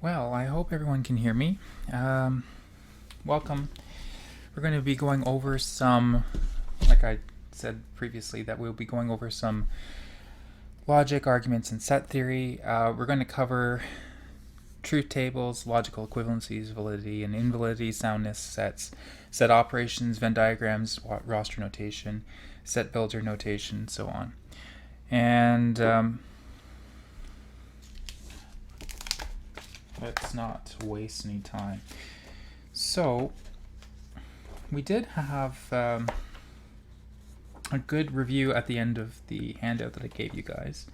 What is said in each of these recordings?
Well, I hope everyone can hear me. Welcome. We're going to be going over some, like I said previously, that we'll be going over some logic, arguments, and set theory. We're going to cover truth tables, logical equivalences, validity and invalidity, soundness, sets, set operations, Venn diagrams, roster notation, set builder notation, so on. And let's not waste any time. So we did have a good review at the end of the handout that I gave you guys.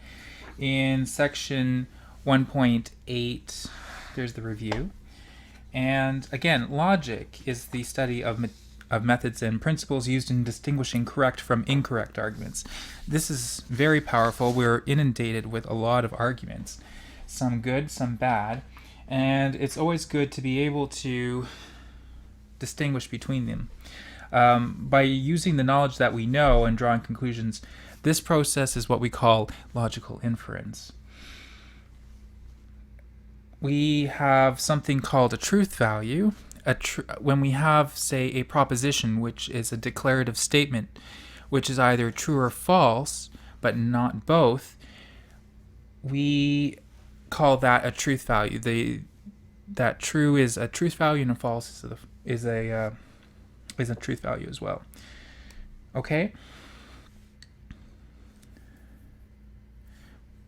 In section 1.8, there's the review. And again, logic is the study of methods and principles used in distinguishing correct from incorrect arguments. This is very powerful. We're inundated with a lot of arguments, some good, some bad, and it's always good to be able to distinguish between them. By using the knowledge that we know and drawing conclusions, this process is what we call logical inference. We have something called a truth value. When we have, say, a proposition, which is a declarative statement, which is either true or false, but not both, we call that a truth value. That true is a truth value and a false is a truth value as well. Okay?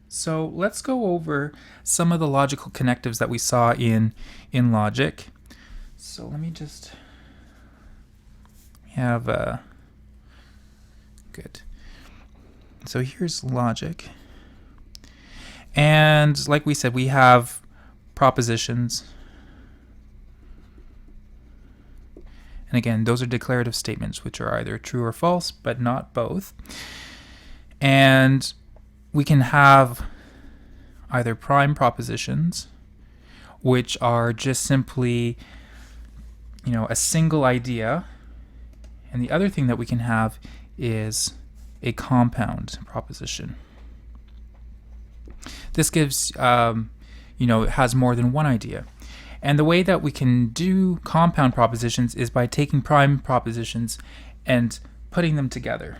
So let's go over some of the logical connectives that we saw in logic. So let me just have good. So here's logic. And like we said, we have propositions. And again, those are declarative statements, which are either true or false, but not both. And we can have either prime propositions, which are just simply, a single idea. And the other thing that we can have is a compound proposition. This gives, it has more than one idea. And the way that we can do compound propositions is by taking prime propositions and putting them together.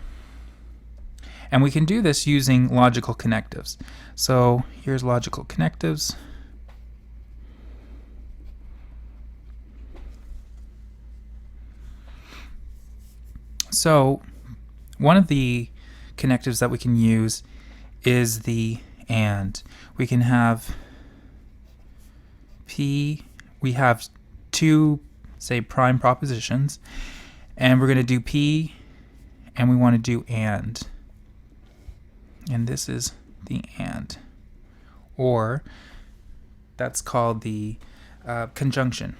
And we can do this using logical connectives. So here's logical connectives. So one of the connectives that we can use is the and. We can have P, we have two, say, prime propositions, and we're going to do P, and we want to do and. And this is the and. Or that's called the conjunction.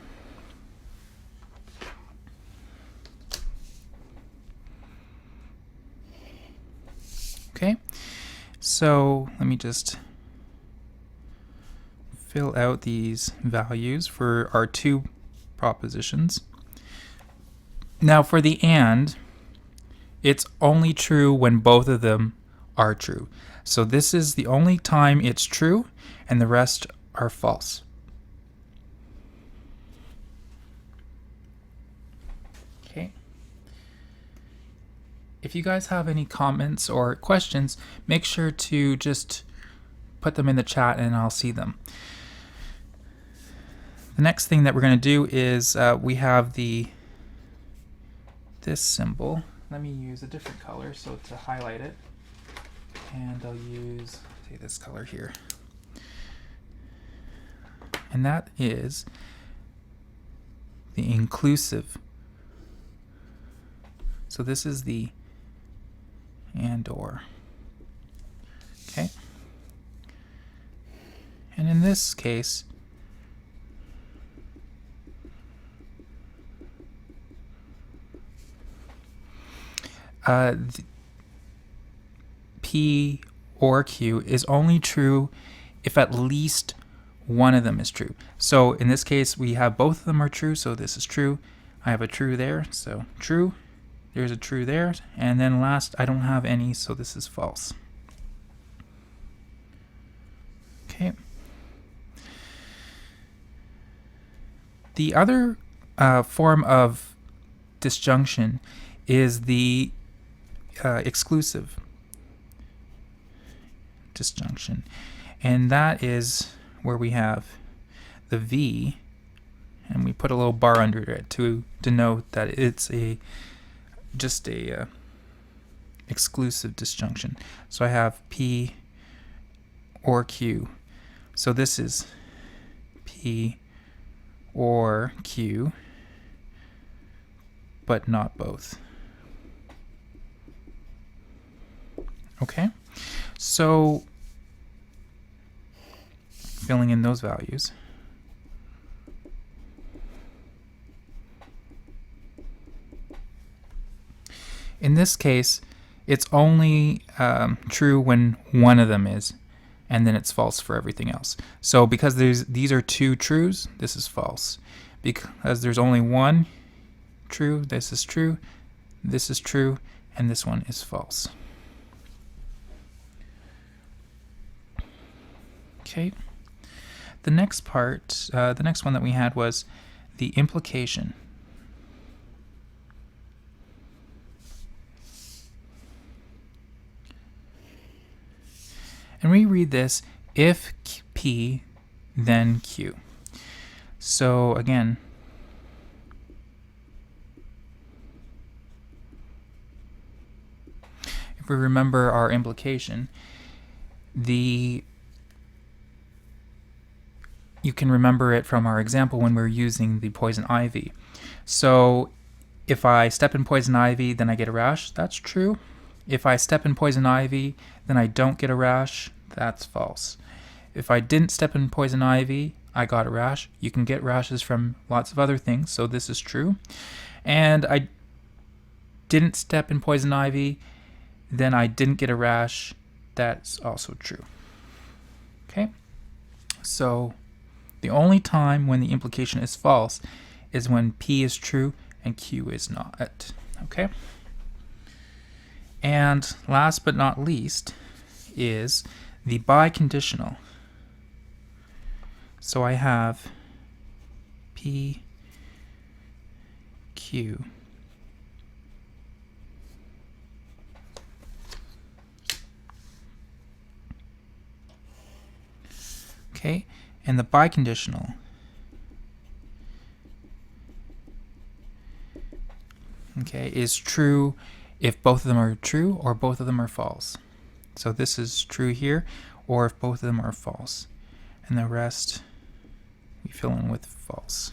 Okay, so let me just fill out these values for our two propositions. Now for the and, it's only true when both of them are true. So this is the only time it's true, and the rest are false. Okay. If you guys have any comments or questions, make sure to just put them in the chat and I'll see them. The next thing that we're going to do is we have this symbol. Let me use a different color so to highlight it. And I'll use, say, this color here. And that is the inclusive. So this is the and or. Okay. And in this case, P or Q is only true if at least one of them is true. So in this case, we have both of them are true, so this is true. I have a true there, so true. There's a true there. And then last, I don't have any, so this is false. Okay. The other form of disjunction is the exclusive disjunction, and that is where we have the V, and we put a little bar under it to denote that it's just a exclusive disjunction. So I have P or Q. So this is P or Q, but not both. Okay, so filling in those values. In this case, it's only true when one of them is, and then it's false for everything else. So because these are two trues, this is false. Because there's only one true, this is true, and this one is false. Okay. The next part, the next one that we had was the implication. And we read this, if P, then Q. So again, if we remember our implication, you can remember it from our example when we're using the poison ivy. So if I step in poison ivy, then I get a rash, that's true. If I step in poison ivy, then I don't get a rash, that's false. If I didn't step in poison ivy, I got a rash. You can get rashes from lots of other things, so this is true. And I didn't step in poison ivy, then I didn't get a rash, that's also true. Okay, so the only time when the implication is false is when P is true and Q is not. Okay? And last but not least is the biconditional. So I have P, Q. Okay? And the biconditional is true if both of them are true or both of them are false. So this is true here, or if both of them are false. And the rest we fill in with false.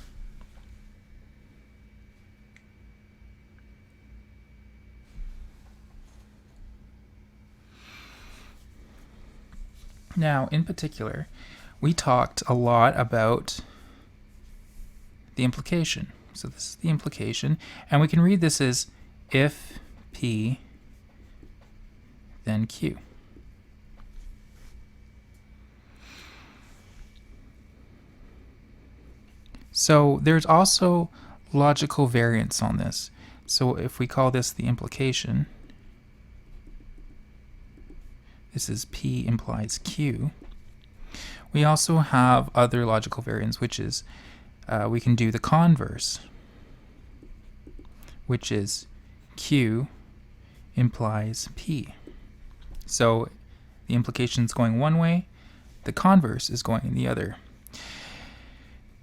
Now, in particular, we talked a lot about the implication. So this is the implication, and we can read this as if P, then Q. So there's also logical variance on this. So if we call this the implication, this is P implies Q. We also have other logical variants, which is we can do the converse, which is Q implies P. So the implication is going one way, the converse is going the other.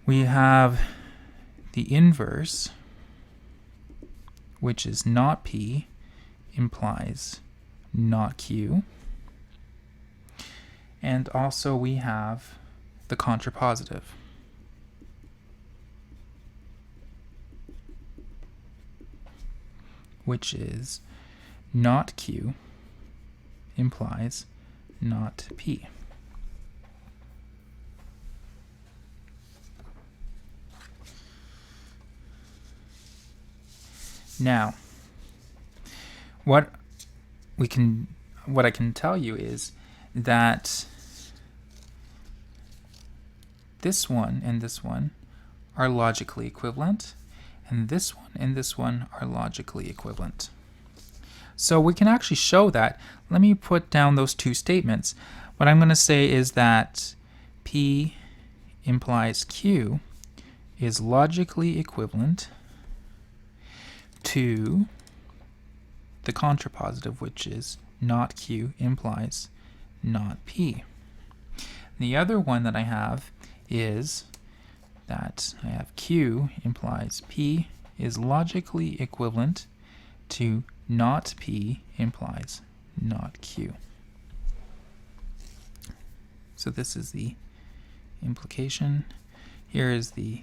We have the inverse, which is not P implies not Q. And also we have the contrapositive, which is not Q implies not P. Now, what I can tell you is that this one and this one are logically equivalent, and this one and this one are logically equivalent. So we can actually show that. Let me put down those two statements. What I'm going to say is that P implies Q is logically equivalent to the contrapositive, which is not Q implies not P. The other one that I have is that I have Q implies P is logically equivalent to not P implies not Q. So this is the implication. Here is the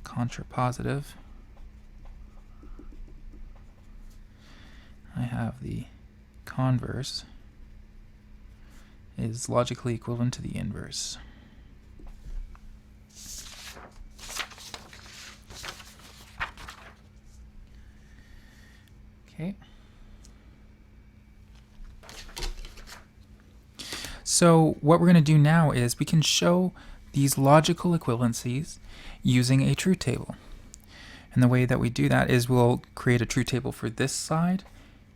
contrapositive. I have the converse is logically equivalent to the inverse. Okay. So what we're going to do now is we can show these logical equivalencies using a truth table. And the way that we do that is we'll create a truth table for this side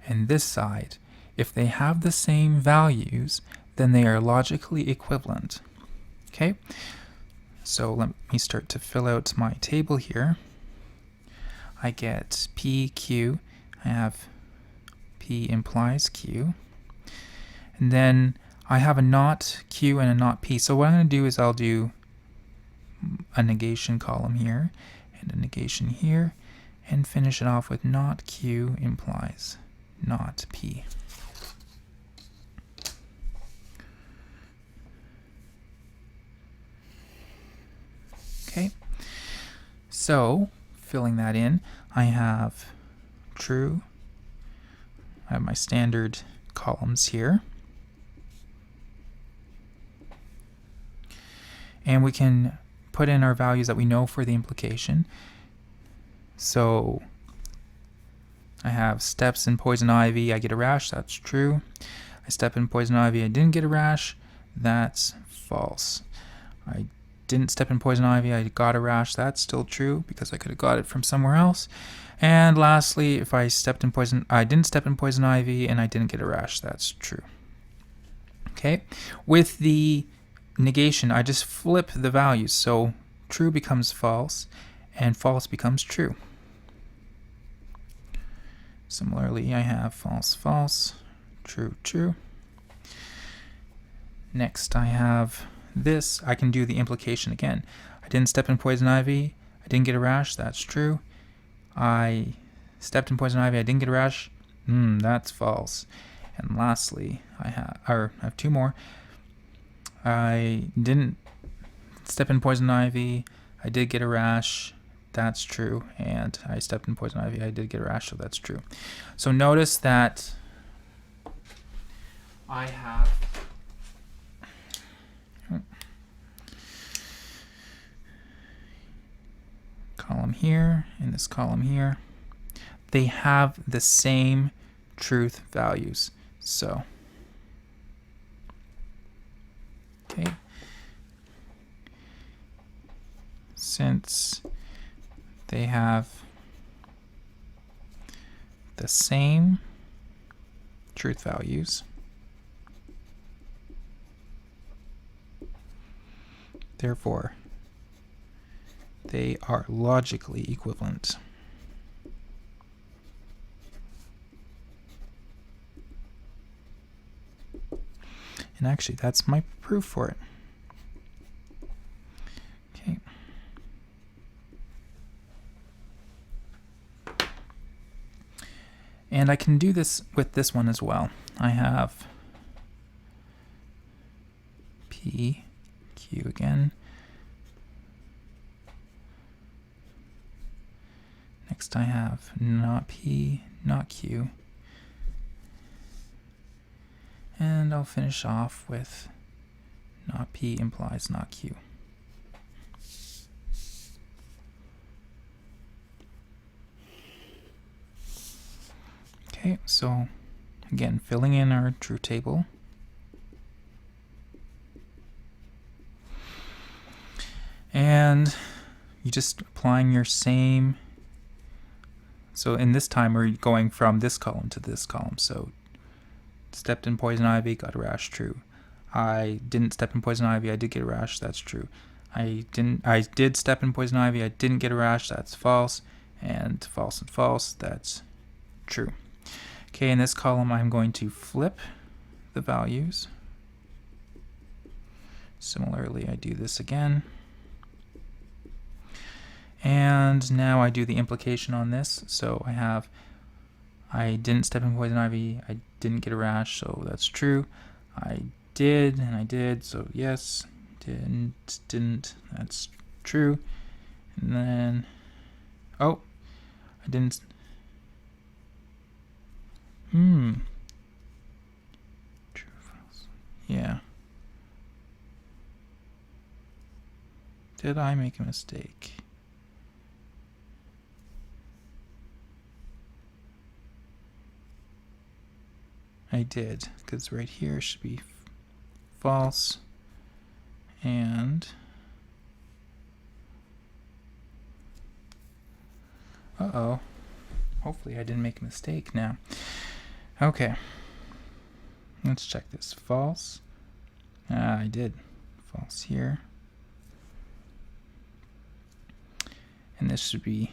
and this side. If they have the same values, then they are logically equivalent. Okay? So let me start to fill out my table here. I get P, Q. I have P implies Q. And then I have a not Q and a not P. So what I'm going to do is I'll do a negation column here and a negation here and finish it off with not Q implies not P. Okay, so filling that in, I have true. I have my standard columns here. And we can put in our values that we know for the implication. So I have steps in poison ivy, I get a rash, that's true. I step in poison ivy, I didn't get a rash, that's false. I didn't step in poison ivy, I got a rash, that's still true because I could have got it from somewhere else. And lastly, if I didn't step in poison ivy and I didn't get a rash, that's true. Okay, with the negation, I just flip the values. So true becomes false and false becomes true. Similarly, I have false, false, true, true. Next, I have this. I can do the implication again. I didn't step in poison ivy. I didn't get a rash. That's true. I stepped in poison ivy. I didn't get a rash. That's false. And lastly, I have two more. I didn't step in poison ivy. I did get a rash. That's true. And I stepped in poison ivy. I did get a rash, so that's true. So notice that I have column here and this column here. They have the same truth values. So okay, since they have the same truth values, therefore they are logically equivalent. And actually, that's my proof for it. Okay. And I can do this with this one as well. I have P, Q again. Next I have not P, not Q. And I'll finish off with not P implies not Q. Okay, so again, filling in our truth table. And you just applying your same. So in this time, we're going from this column to this column. So stepped in poison ivy, got a rash, true. I didn't step in poison ivy, I did get a rash, that's true. I did step in poison ivy. I didn't get a rash. That's false. And false, that's true. Okay, in this column, I'm going to flip the values. Similarly, I do this again. And now I do the implication on this. So I didn't step in poison ivy. I didn't get a rash, so that's true. I did, and I did, so yes. Didn't, that's true. And then, oh, I didn't. True, false. Yeah. Did I make a mistake? I did, because right here should be false. And uh-oh. Hopefully I didn't make a mistake now. Okay. Let's check this. False. I did. False here. And this should be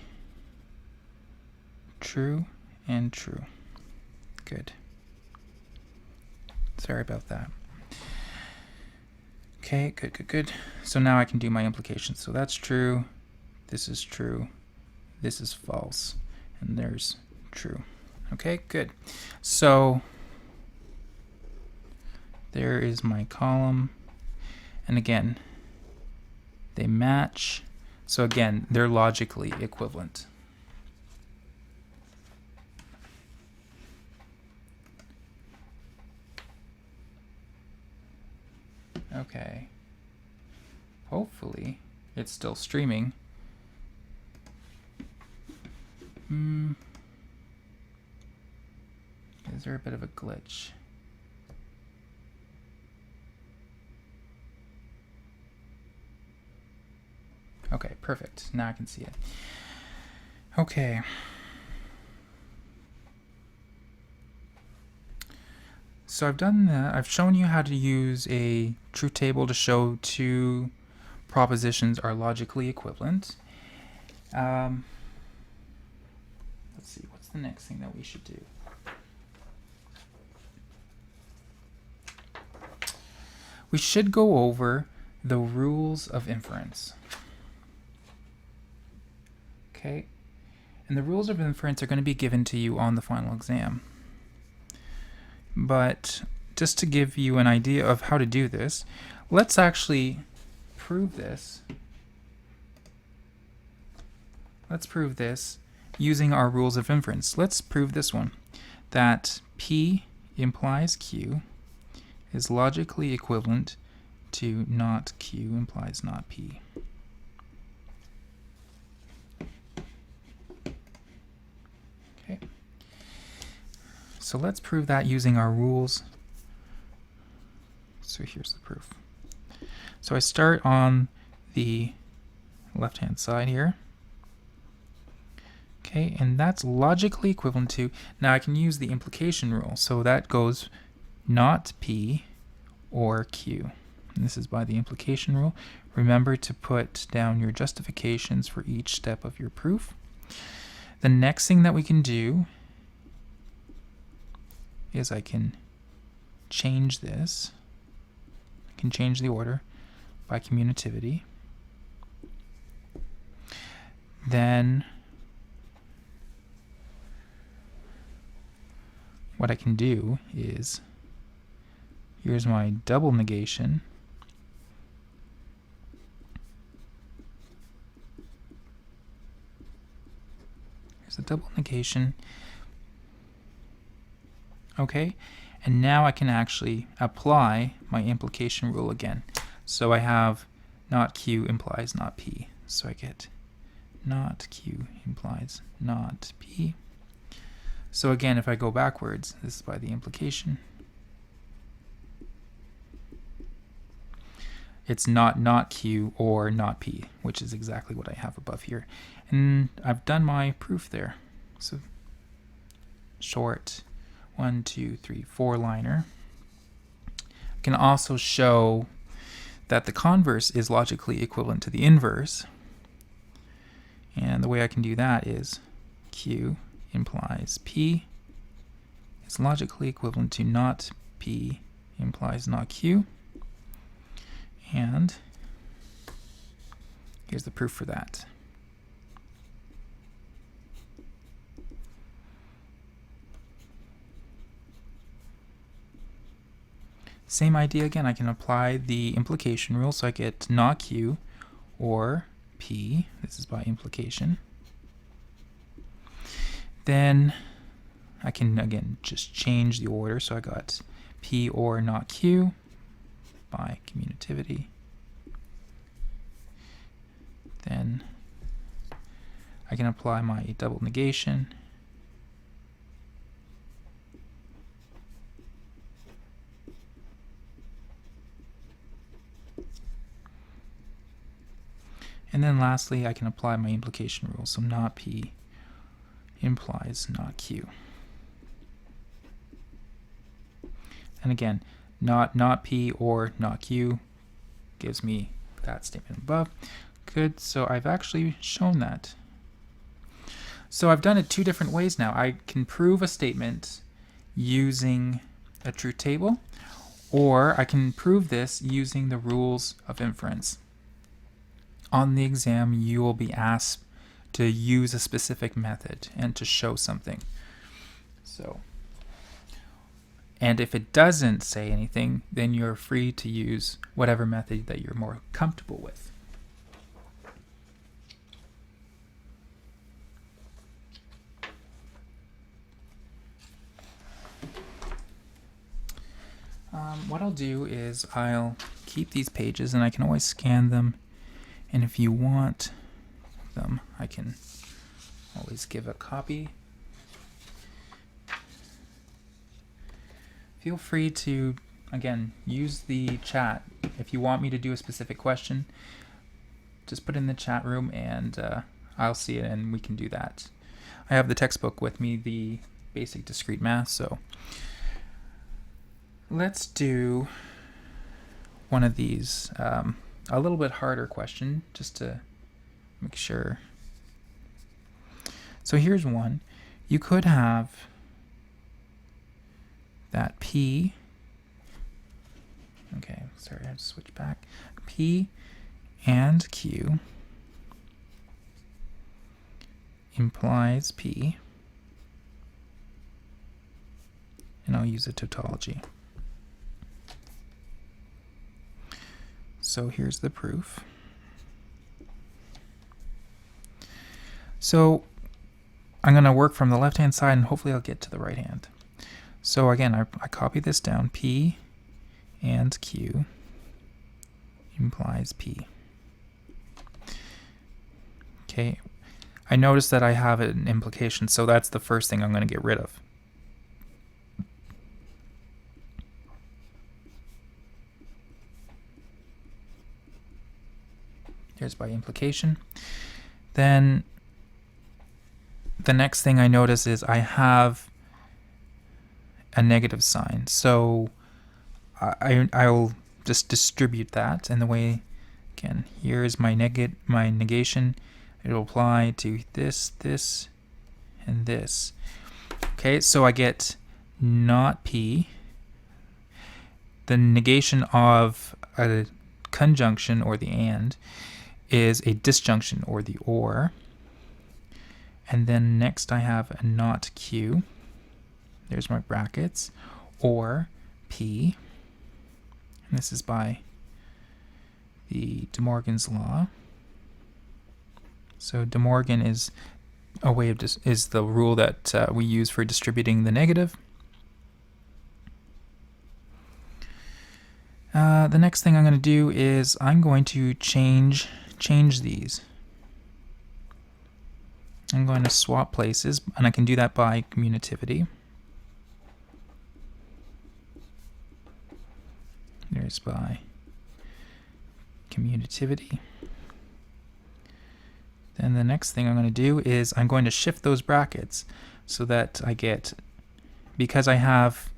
true and true. Good. Sorry about that. Okay, good. So now I can do my implications. So that's true. This is true. This is false. And there's true. Okay, good. So there is my column. And again, they match. So again, they're logically equivalent. Okay. Hopefully it's still streaming. Is there a bit of a glitch? Okay, perfect. Now I can see it. Okay. So I've done that. I've shown you how to use a truth table to show two propositions are logically equivalent. Let's see, what's the next thing that we should do? We should go over the rules of inference. Okay, and the rules of inference are going to be given to you on the final exam. But just to give you an idea of how to do this, let's actually prove this. Let's prove this using our rules of inference. Let's prove this one, that P implies Q is logically equivalent to not Q implies not P. Okay. So let's prove that using our rules. So here's the proof. So I start on the left-hand side here. Okay, and that's logically equivalent to, now I can use the implication rule. So that goes not P or Q. And this is by the implication rule. Remember to put down your justifications for each step of your proof. The next thing that we can do is I can change this. I can change the order by commutativity. Then what I can do is, here's my double negation. Here's the double negation. Okay, and now I can actually apply my implication rule again. So I have not Q implies not P. So I get not Q implies not P. So again, if I go backwards, this is by the implication. It's not Q or not P, which is exactly what I have above here. And I've done my proof there. So short 1, 2, 3, 4 liner. I can also show that the converse is logically equivalent to the inverse. And the way I can do that is Q implies P is logically equivalent to not P implies not Q. And here's the proof for that. Same idea again, I can apply the implication rule, so I get not Q or P, this is by implication. Then I can again just change the order, so I got P or not Q by commutativity. Then I can apply my double negation. And then lastly, I can apply my implication rule. So not P implies not Q. And again, not P or not Q gives me that statement above. Good, so I've actually shown that. So I've done it two different ways now. I can prove a statement using a truth table, or I can prove this using the rules of inference. On the exam, you will be asked to use a specific method and to show something. So, and if it doesn't say anything, then you're free to use whatever method that you're more comfortable with. What I'll do is I'll keep these pages, and I can always scan them. And if you want them, I can always give a copy. Feel free to, again, use the chat. If you want me to do a specific question, just put it in the chat room and I'll see it and we can do that. I have the textbook with me, the basic discrete math, so let's do one of these. A little bit harder question, just to make sure. So here's one. You could have that P, okay, sorry, I have to switch back. P and Q implies P, and I'll use a tautology. So here's the proof. So I'm going to work from the left-hand side, and hopefully I'll get to the right hand. So again, I copy this down. P and Q implies P. Okay, I notice that I have an implication, so that's the first thing I'm going to get rid of. Here's by implication. Then the next thing I notice is I have a negative sign. So I'll just distribute that, and the way, again, here is my negation. It'll apply to this, this, and this. Okay, so I get not P. The negation of a conjunction, or the and, is a disjunction, or the or. And then next I have a not Q. There's my brackets, or P. And this is by the De Morgan's law. So De Morgan is a way of is the rule that we use for distributing the negative. The next thing I'm going to do is I'm going to change these. I'm going to swap places, and I can do that by commutativity. There's by commutativity. Then the next thing I'm going to do is I'm going to shift those brackets so that I get, because I have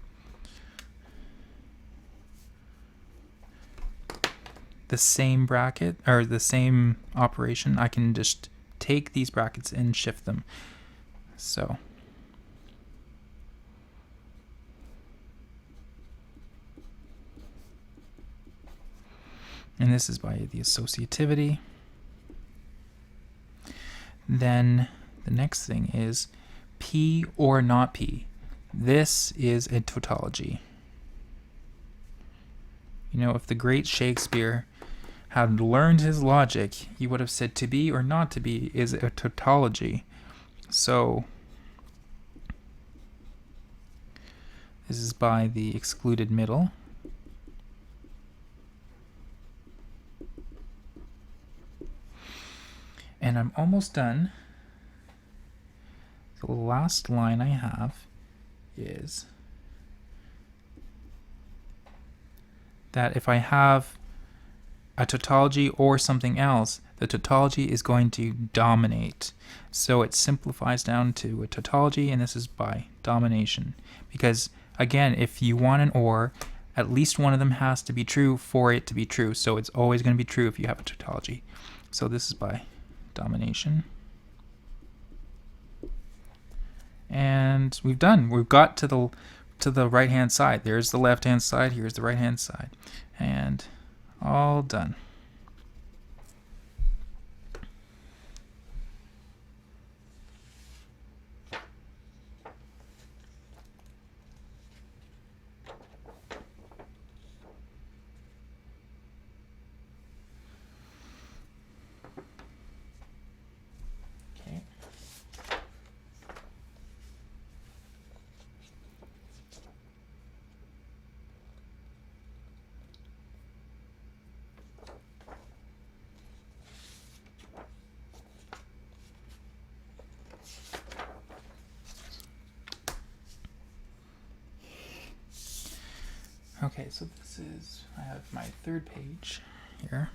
the same bracket or the same operation, I can just take these brackets and shift them. So and this is by the associativity. Then the next thing is P or not P. This is a tautology. You know, if the great Shakespeare had learned his logic, he would have said to be or not to be is a tautology. So this is by the excluded middle. And I'm almost done. The last line I have is that if I have a tautology or something else, the tautology is going to dominate. So it simplifies down to a tautology, and this is by domination. Because again, if you want an or, at least one of them has to be true for it to be true. So it's always going to be true if you have a tautology. So this is by domination. And we've done. We've got to the right hand side. There's the left hand side, here's the right hand side. And all done. Okay, so this is, I have my third page here.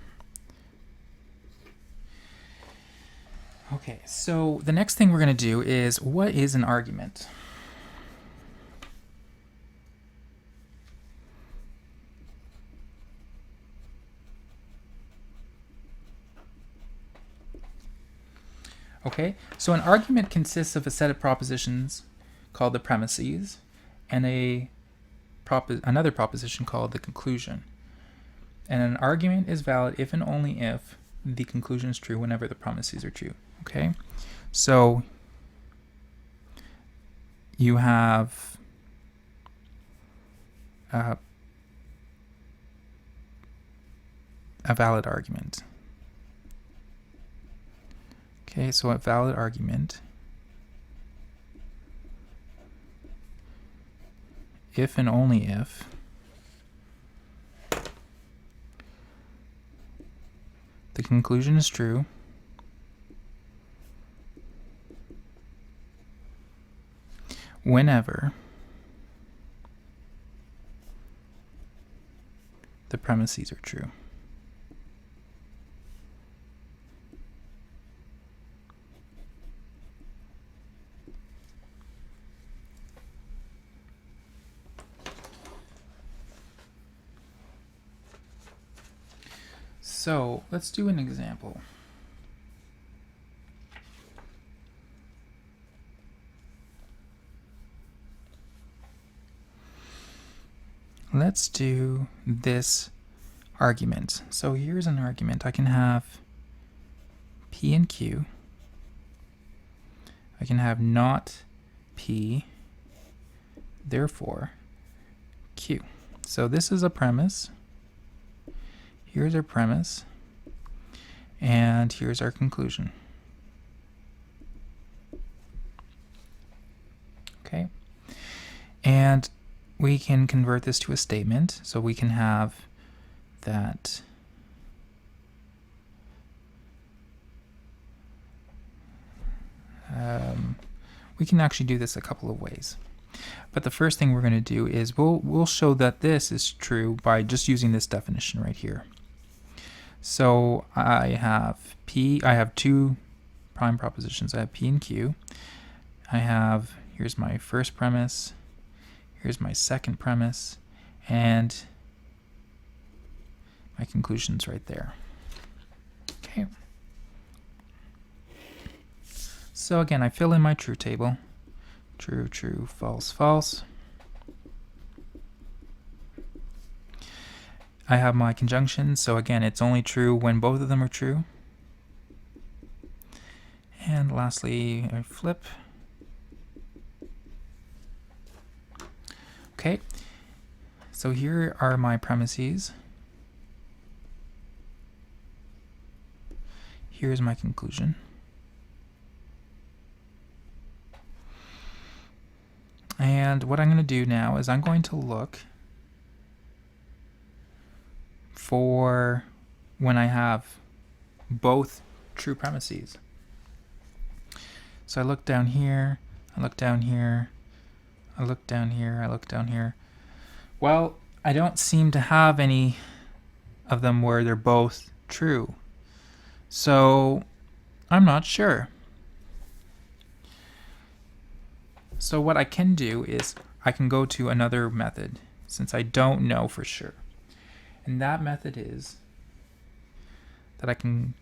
Okay, so the next thing we're going to do is, what is an argument? Okay, so an argument consists of a set of propositions called the premises and another proposition called the conclusion. And an argument is valid if and only if the conclusion is true whenever the premises are true. Okay, so you have a valid argument. Okay, so a valid argument, if and only if the conclusion is true whenever the premises are true. So let's do an example. Let's do this argument. So here's an argument. I can have P and Q. I can have not P, therefore Q. So this is a premise. Here's our premise, and here's our conclusion. Okay, and we can convert this to a statement. So we can have that we can actually do this a couple of ways. But the first thing we're going to do is we'll show that this is true by just using this definition right here. So I have two prime propositions. I have P and Q. Here's my first premise, here's my second premise, and My conclusion's right there. Okay. So again, I fill in my true table. True, true, false, false. I have my conjunctions, so again, it's only true when both of them are true. And lastly, I flip. Okay, so here are my premises. Here's my conclusion. And what I'm going to do now is I'm going to look for when I have both true premises. So I look down here, I look down here, I look down here, I look down here. Well, I don't seem to have any of them where they're both true. So I'm not sure. So what I can do is I can go to another method since I don't know for sure. And that method is that I can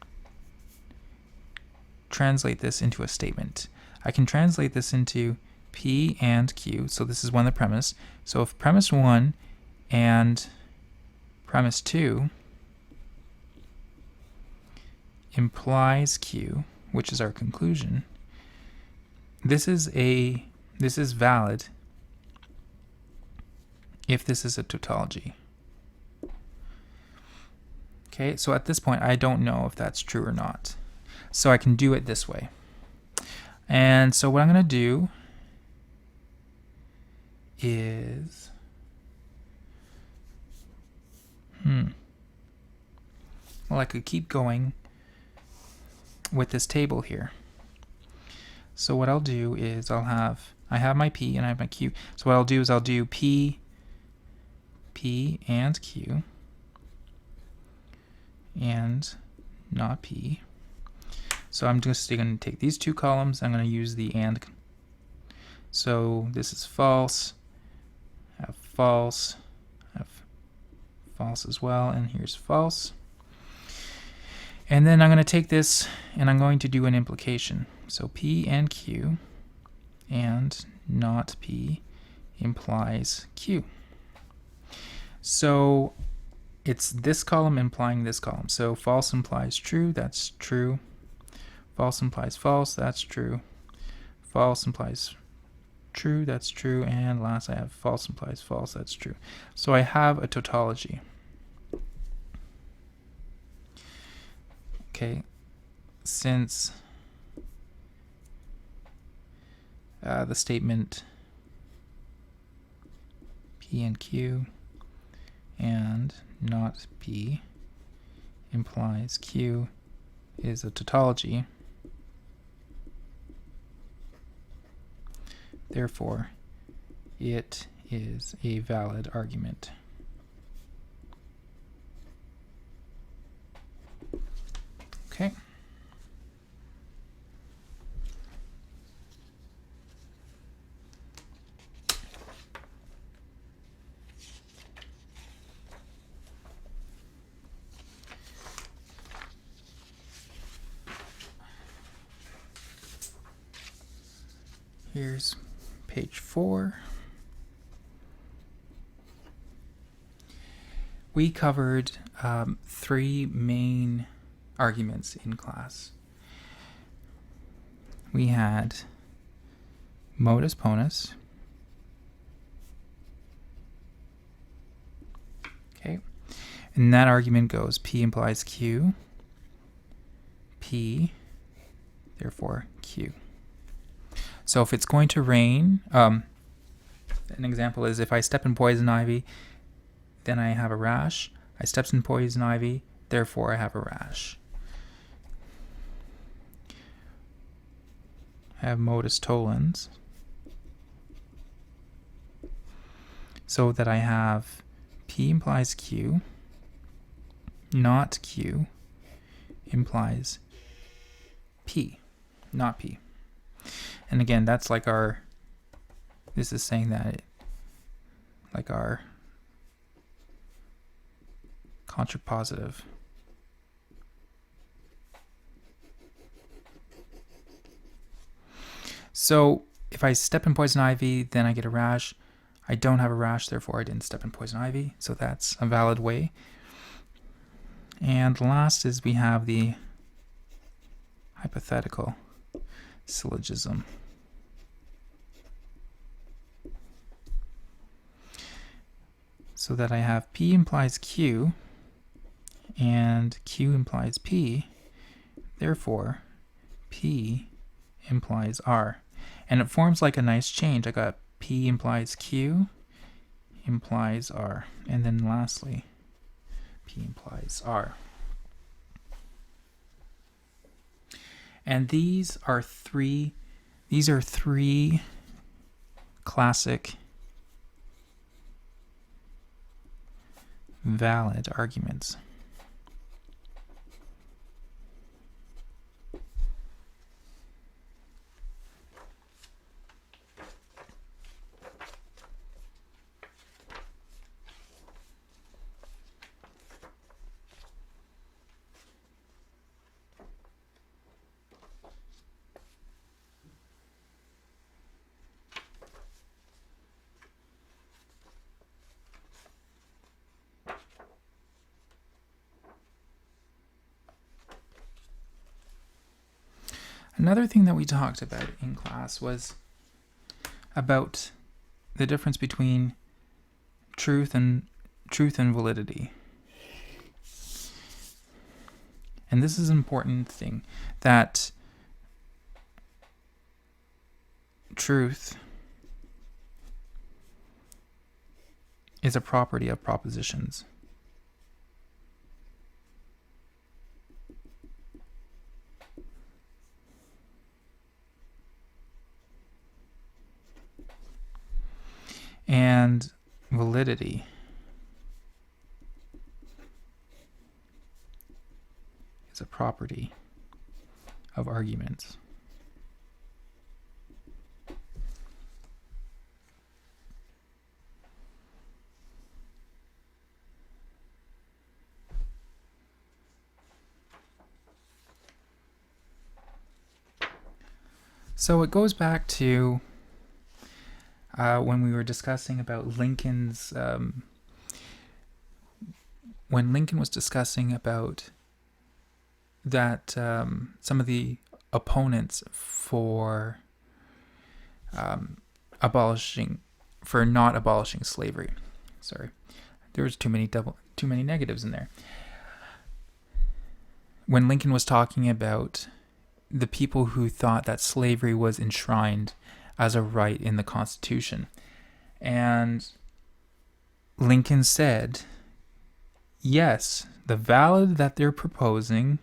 translate this into a statement. I can translate this into P and Q. So this is one of the premise. So if premise 1 and premise 2 implies Q, which is our conclusion, this is valid if this is a tautology. Okay, so at this point I don't know if that's true or not. So I can do it this way. And so what I'm going to do is well, I could keep going with this table here. So what I'll do is I have my P and I have my Q. So what I'll do is I'll do P and Q and not P. So I'm just going to take these two columns, I'm going to use the and. So this is false, I have false as well, and here's false. And then I'm going to take this and I'm going to do an implication. So P and Q and not P implies Q. So it's this column implying this column. So false implies true, that's true. False implies false, that's true. False implies true, that's true. And last I have false implies false, that's true. So I have a tautology. Okay, since the statement P and Q and not P implies Q is a tautology, therefore it is a valid argument. Okay. Here's page 4. We covered 3 main arguments in class. We had modus ponens. Okay. And that argument goes P implies Q, P, therefore Q. So if it's going to rain, an example is if I step in poison ivy, then I have a rash. I stepped in poison ivy, therefore I have a rash. I have modus tollens, so that I have P implies Q, not Q implies P, not P. And again, that's like this is saying that like our contrapositive. So if I step in poison ivy, then I get a rash. I don't have a rash, therefore I didn't step in poison ivy. So that's a valid way. And last is we have the hypothetical syllogism. So that I have P implies Q and Q implies P, therefore P implies R. And it forms like a nice change. I got P implies Q implies R. And then lastly, P implies R. And these are three classic valid arguments. Another thing that we talked about in class was about the difference between truth and validity. And this is an important thing, that truth is a property of propositions. And validity is a property of arguments. So it goes back to when we were discussing about Lincoln's, when Lincoln was discussing about that some of the opponents for not abolishing slavery. Sorry, there was too many negatives in there. When Lincoln was talking about the people who thought that slavery was enshrined as a right in the Constitution. And Lincoln said, yes, the valid that they're proposing,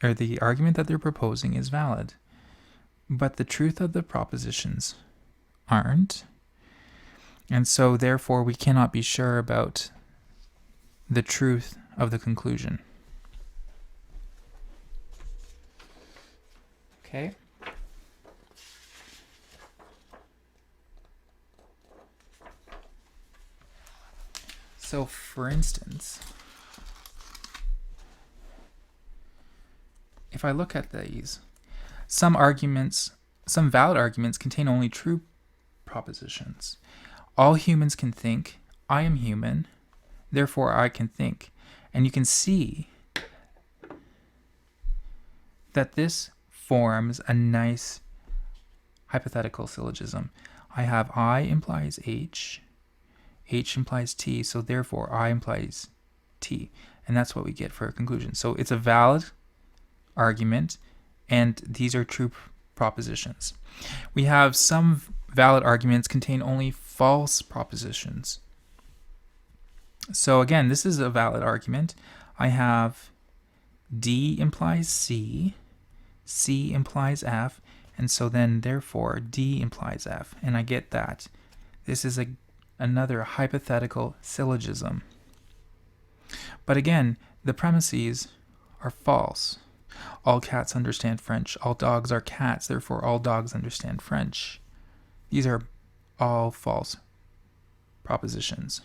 or the argument that they're proposing is valid, but the truth of the propositions aren't. And so therefore we cannot be sure about the truth of the conclusion. Okay? So, for instance, if I look at these, some valid arguments contain only true propositions. All humans can think. I am human, therefore I can think. And you can see that this forms a nice hypothetical syllogism. I have I implies H implies T, so therefore I implies T. And that's what we get for a conclusion. So it's a valid argument, and these are true propositions. We have some valid arguments contain only false propositions. So again, this is a valid argument. I have D implies C, C implies F, and so then therefore D implies F, and I get that. This is another hypothetical syllogism. But again, the premises are false. All cats understand French. All dogs are cats, therefore all dogs understand French. These are all false propositions.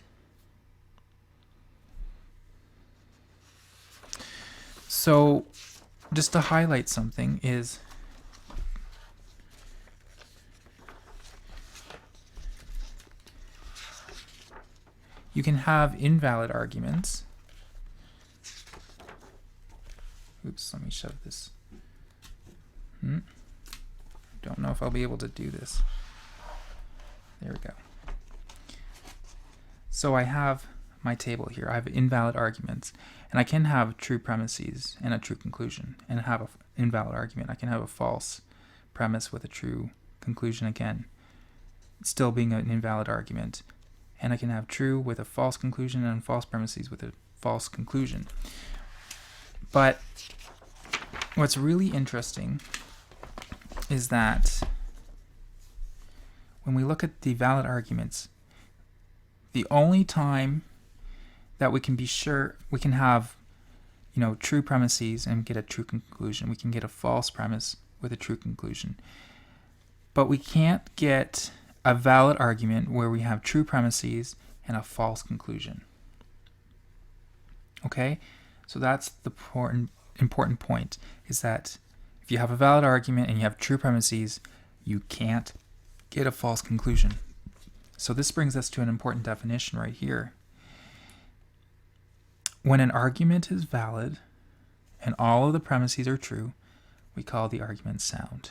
So just to highlight something is you can have invalid arguments. Oops, let me shove this. Don't know if I'll be able to do this. There we go. So I have my table here. I have invalid arguments, and I can have true premises and a true conclusion, and have an invalid argument. I can have a false premise with a true conclusion again, still being an invalid argument. And I can have true with a false conclusion and false premises with a false conclusion. But what's really interesting is that when we look at the valid arguments, the only time that we can be sure we can have, true premises and get a true conclusion. We can get a false premise with a true conclusion. But we can't get a valid argument where we have true premises and a false conclusion. Okay? So that's the important point, is that if you have a valid argument and you have true premises, you can't get a false conclusion. So this brings us to an important definition right here. When an argument is valid and all of the premises are true, we call the argument sound.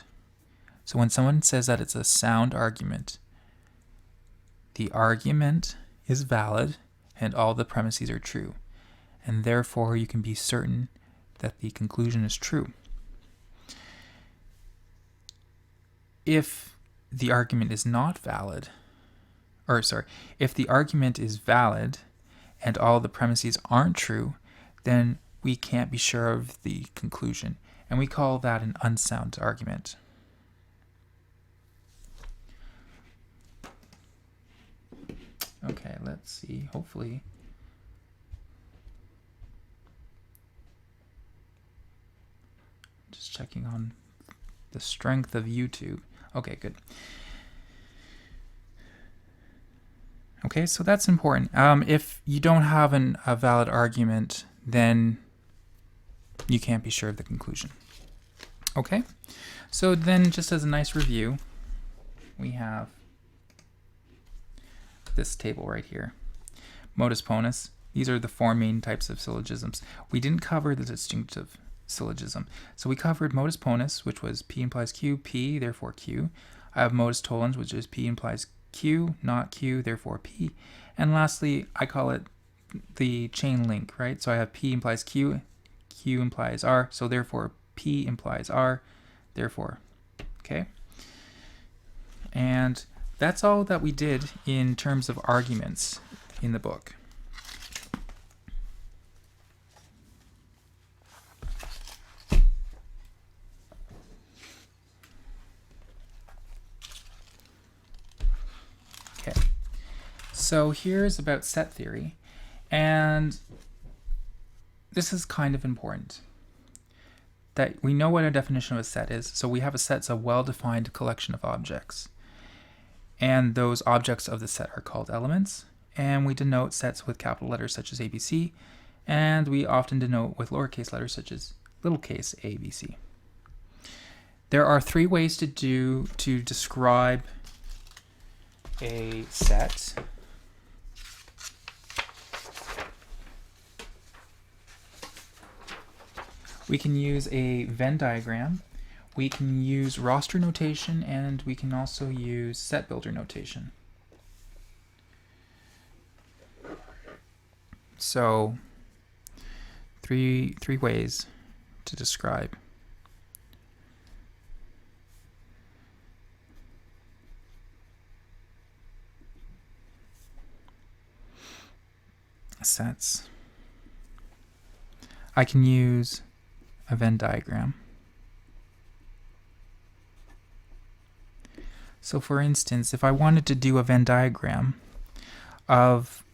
So when someone says that it's a sound argument, the argument is valid and all the premises are true, and therefore you can be certain that the conclusion is true. If the argument is not valid, if the argument is valid and all the premises aren't true, then we can't be sure of the conclusion, and we call that an unsound argument. Okay, let's see. Hopefully. Just checking on the strength of YouTube. Okay, good. Okay, so that's important. If you don't have a valid argument, then you can't be sure of the conclusion. Okay, so then just as a nice review, we have this table right here. Modus ponens. These are the four main types of syllogisms. We didn't cover the disjunctive syllogism. So we covered modus ponens, which was P implies Q, P, therefore Q. I have modus tollens, which is P implies Q, not Q, therefore P. And lastly, I call it the chain link, right? So I have P implies Q, Q implies R, so therefore P implies R, therefore, okay? And that's all that we did in terms of arguments in the book. Okay, so here's about set theory, and this is kind of important, that we know what a definition of a set is. So we have a set's a well-defined collection of objects. And those objects of the set are called elements, and we denote sets with capital letters such as ABC, and we often denote with lowercase letters such as little-case ABC. There are three ways to describe a set. We can use a Venn diagram. We can use roster notation, and we can also use set builder notation. So three ways to describe sets. I can use a Venn diagram. So for instance, if I wanted to do a Venn diagram of,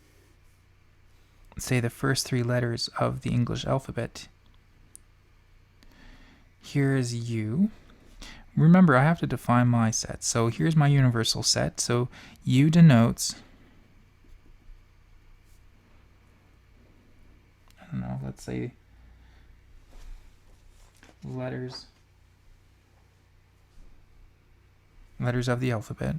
say, the first three letters of the English alphabet, here's U. Remember, I have to define my set. So here's my universal set. So U denotes, I don't know, let's say letters of the alphabet.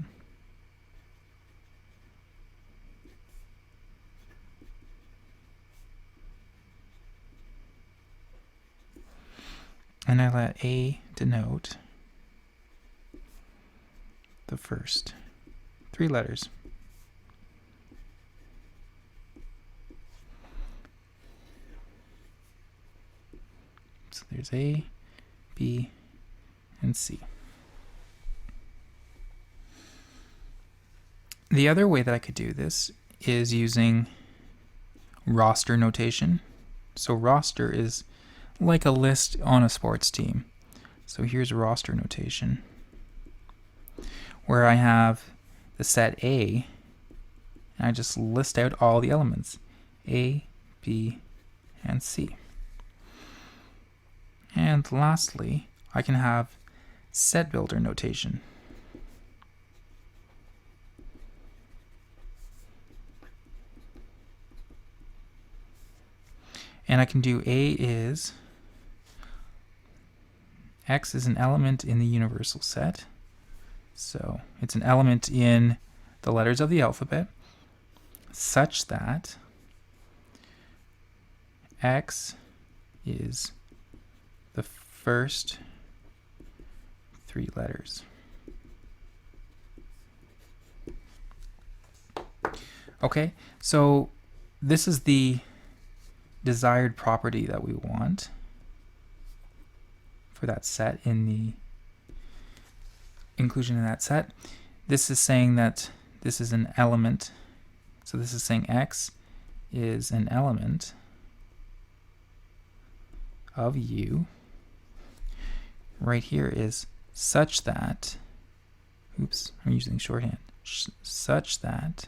And I let A denote the first 3 letters. So there's A, B, and C. The other way that I could do this is using roster notation. So roster is like a list on a sports team. So here's roster notation, where I have the set A, and I just list out all the elements, A, B, and C. And lastly, I can have set builder notation. And I can do A is, X is an element in the universal set. So it's an element in the letters of the alphabet such that X is the first 3 letters. Okay, so this is the desired property that we want for that set in the inclusion in that set. This is saying that this is an element. So this is saying X is an element of U. Right here is such that, oops, I'm using shorthand, such that,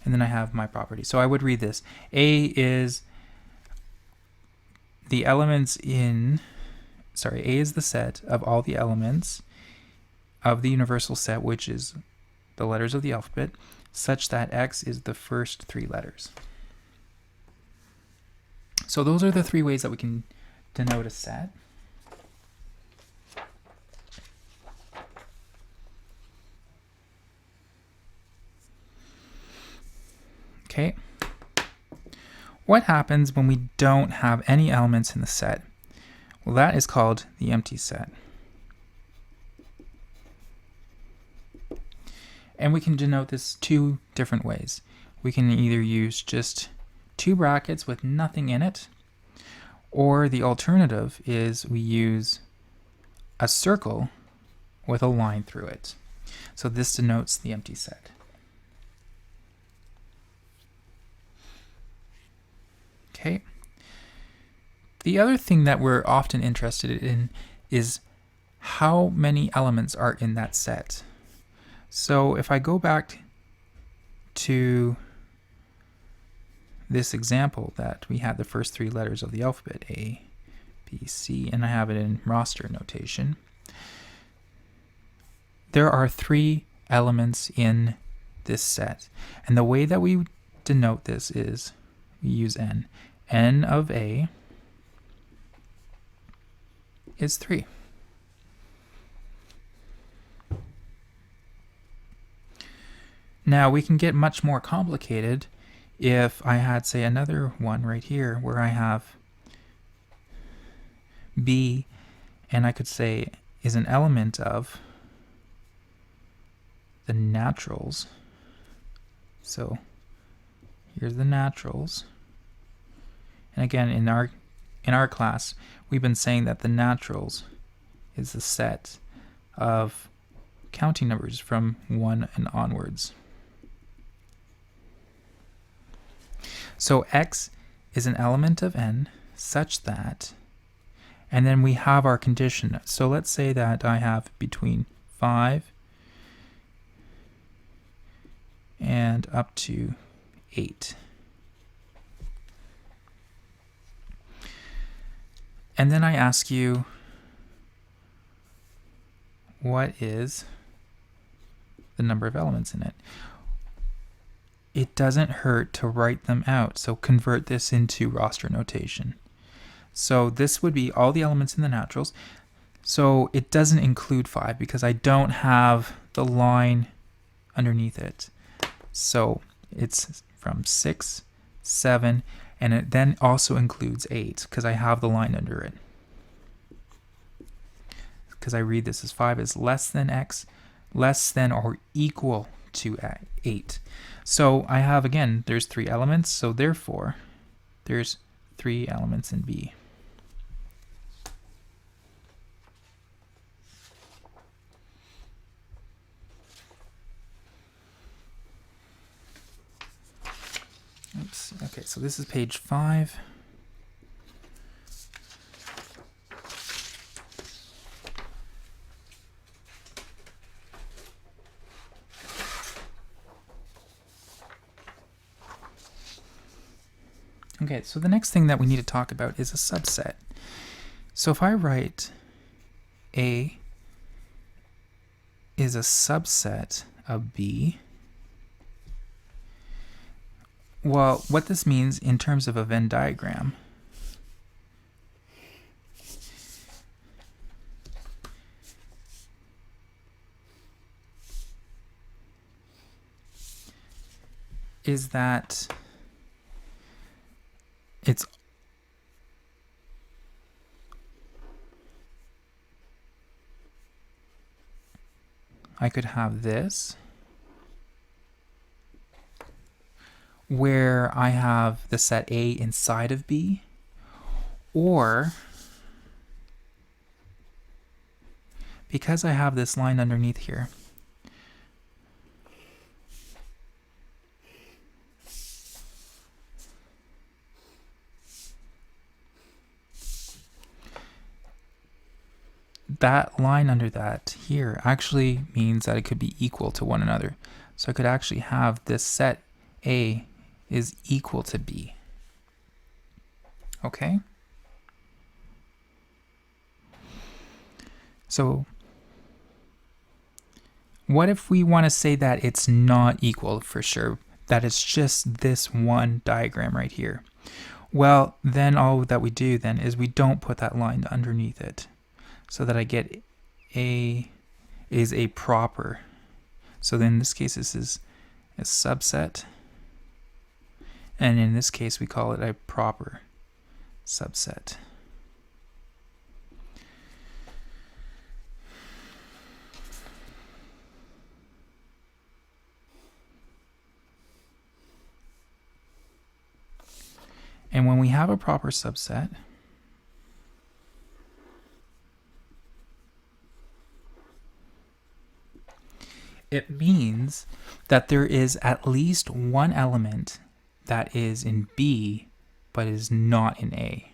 and then I have my property. So I would read this. A is the elements in, A is the set of all the elements of the universal set, which is the letters of the alphabet, such that X is the first 3 letters. So those are the 3 ways that we can denote a set. Okay. What happens when we don't have any elements in the set? Well, that is called the empty set. And we can denote this 2 different ways. We can either use just 2 brackets with nothing in it, or the alternative is we use a circle with a line through it. So this denotes the empty set. Okay. The other thing that we're often interested in is how many elements are in that set. So if I go back to this example that we had the first 3 letters of the alphabet, A, B, C, and I have it in roster notation, there are 3 elements in this set. And the way that we denote this is we use n. N of A is 3. Now we can get much more complicated if I had, say, another one right here where I have B, and I could say is an element of the naturals. So here's the naturals. And again, in our class, we've been saying that the naturals is the set of counting numbers from 1 and onwards. So X is an element of n such that, and then we have our condition. So let's say that I have between 5 and up to 8. And then I ask you, what is the number of elements in it? It doesn't hurt to write them out, so convert this into roster notation. So this would be all the elements in the naturals. So it doesn't include 5 because I don't have the line underneath it. So it's from 6, 7, and it then also includes 8 because I have the line under it. Because I read this as 5 is less than x, less than or equal to 8. So I have, again, there's 3 elements, so therefore there's 3 elements in B. Oops. Okay, so this is page 5. Okay, so the next thing that we need to talk about is a subset. So if I write A is a subset of B, well, what this means in terms of a Venn diagram is that it's I could have this where I have the set A inside of B, or because I have this line underneath here, that line under that here actually means that it could be equal to one another. So I could actually have this set A is equal to B. Okay? So what if we want to say that it's not equal for sure, that it's just this one diagram right here? Well, then all that we do then is we don't put that line underneath it, so that I get A is a proper. So then in this case, this is a subset. And in this case, we call it a proper subset. And when we have a proper subset, it means that there is at least one element that is in B but is not in A.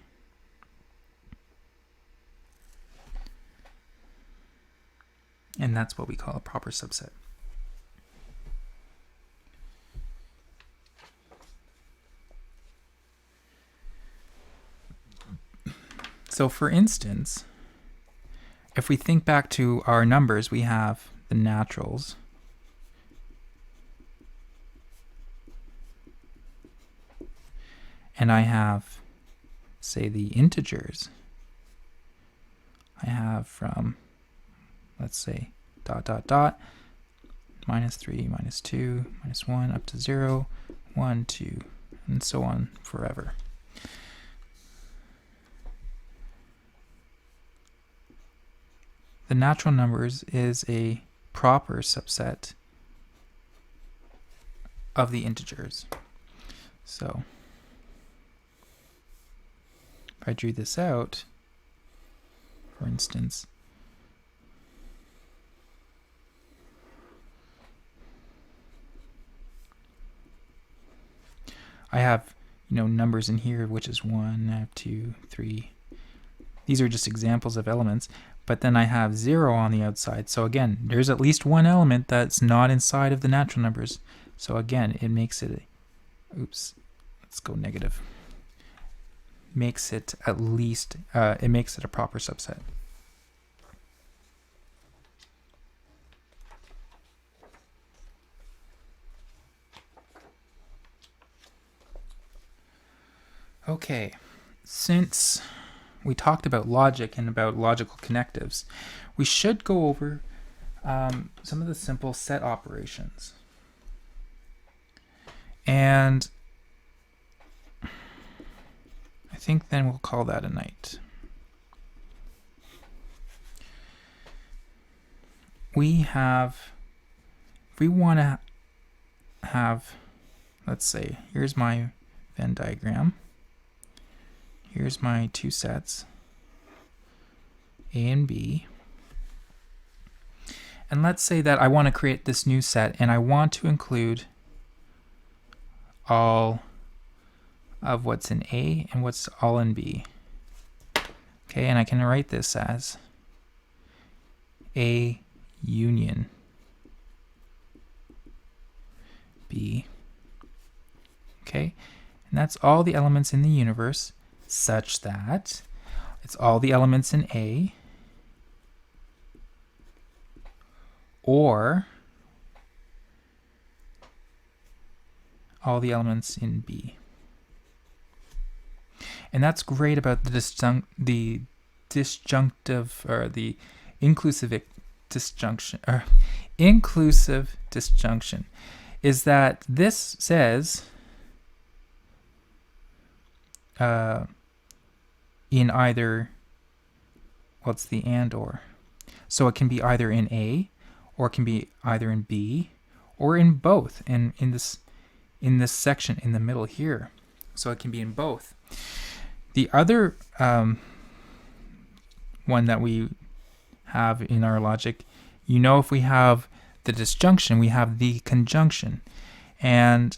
And that's what we call a proper subset. So for instance, if we think back to our numbers, we have the naturals, and I have, say, the integers. I have from, let's say, dot, dot, dot, -3, -2, -1, up to 0, 1, 2, and so on forever. The natural numbers is a proper subset of the integers. So if I drew this out, for instance, I have, numbers in here, which is 1, I have 2, 3. These are just examples of elements. But then I have 0 on the outside. So again, there's at least one element that's not inside of the natural numbers. So again, it makes it, oops, let's go negative. Makes it at least, it makes it a proper subset. Okay, since we talked about logic and about logical connectives, we should go over some of the simple set operations. And I think then we'll call that a night. We have, if we want to have, let's say, here's my Venn diagram. Here's my two sets, A and B. And let's say that I want to create this new set and I want to include all of what's in A and what's all in B. Okay, and I can write this as A union B. Okay, and that's all the elements in the universe such that it's all the elements in A or all the elements in B. And that's great about the disjunctive or the inclusive disjunction is that this says in either, what's the and or? So it can be either in A or it can be either in B or in both, and in this section in the middle here. So it can be in both. The other one that we have in our logic, if we have the disjunction, we have the conjunction. And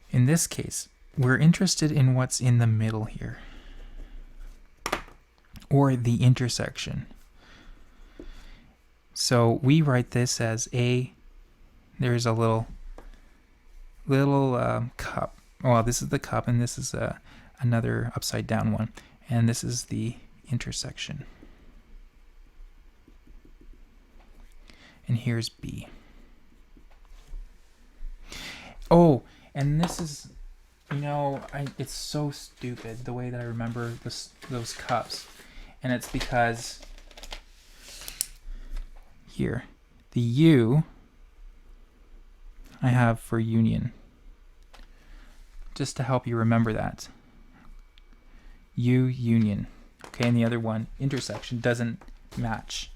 in this case, we're interested in what's in the middle here, or the intersection. So we write this as A, there's a little cup. Well, this is the cup, and this is another upside down one. And this is the intersection. And here's B. Oh, and this is, it's so stupid the way that I remember those cups. And it's because here, the U I have for union, just to help you remember that. U union. Okay, and the other one, intersection, doesn't match.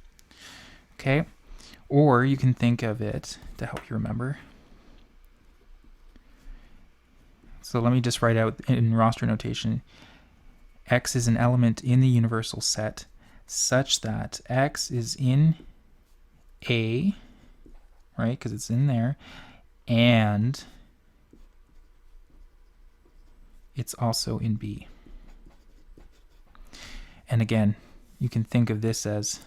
Okay, or you can think of it to help you remember. So let me just write out in roster notation. X is an element in the universal set such that X is in A, right, because it's in there, and it's also in B. And again, you can think of this as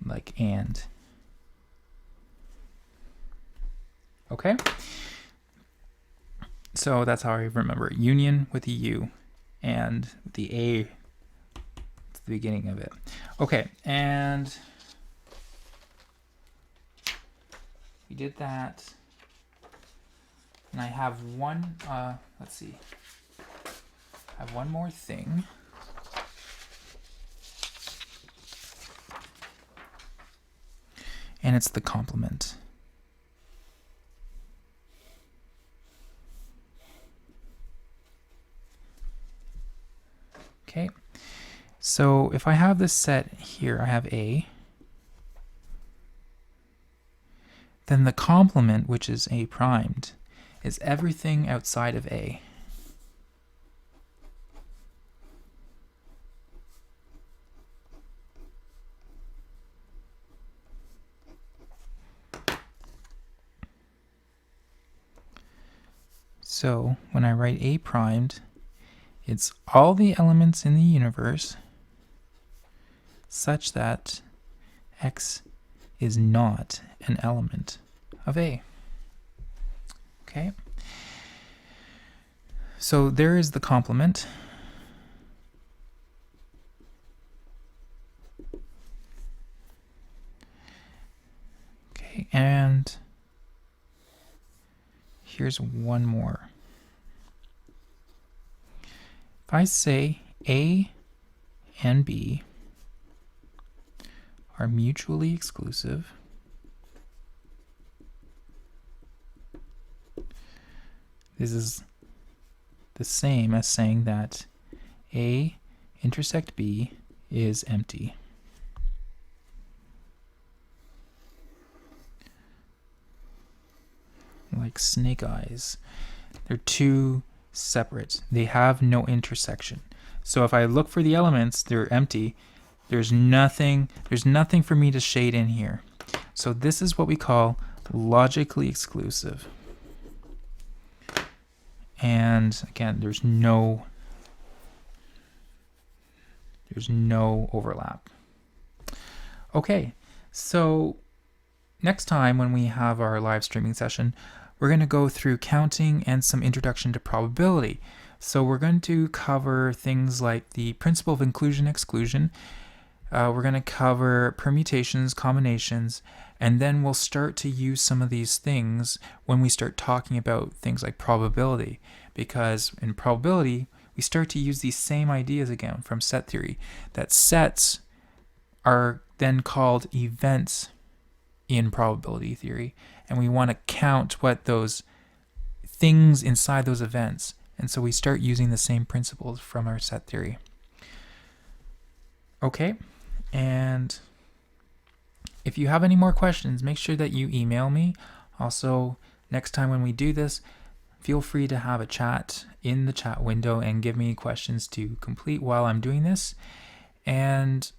like and. Okay? So that's how I remember it. Union with a U and the A at the beginning of it. Okay, and we did that. And I have one, let's see. I have one more thing. And it's the complement. Okay, so if I have this set here, I have A, then the complement, which is A primed, is everything outside of A. So when I write A primed, it's all the elements in the universe such that X is not an element of A. Okay? So there is the complement. here's one more. If I say A and B are mutually exclusive, this is the same as saying that A intersect B is empty. Like snake eyes. They're two separate. They have no intersection. So if I look for the elements, they're empty. There's nothing for me to shade in here. So this is what we call logically exclusive. And again, there's no overlap. Okay, so next time when we have our live streaming session, we're going to go through counting and some introduction to probability. So we're going to cover things like the principle of inclusion-exclusion. We're going to cover permutations, combinations, and then we'll start to use some of these things when we start talking about things like probability. Because in probability, we start to use these same ideas again from set theory, that sets are then called events in probability theory, and we want to count what those things inside those events. And so we start using the same principles from our set theory. Okay, and if you have any more questions, make sure that you email me. Also, next time when we do this, feel free to have a chat in the chat window and give me questions to complete while I'm doing this. And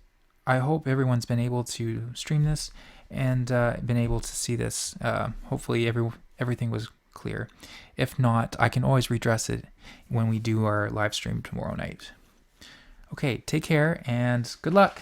I hope everyone's been able to stream this and been able to see this. Hopefully everything was clear. If not, I can always redress it when we do our live stream tomorrow night. Okay, take care and good luck.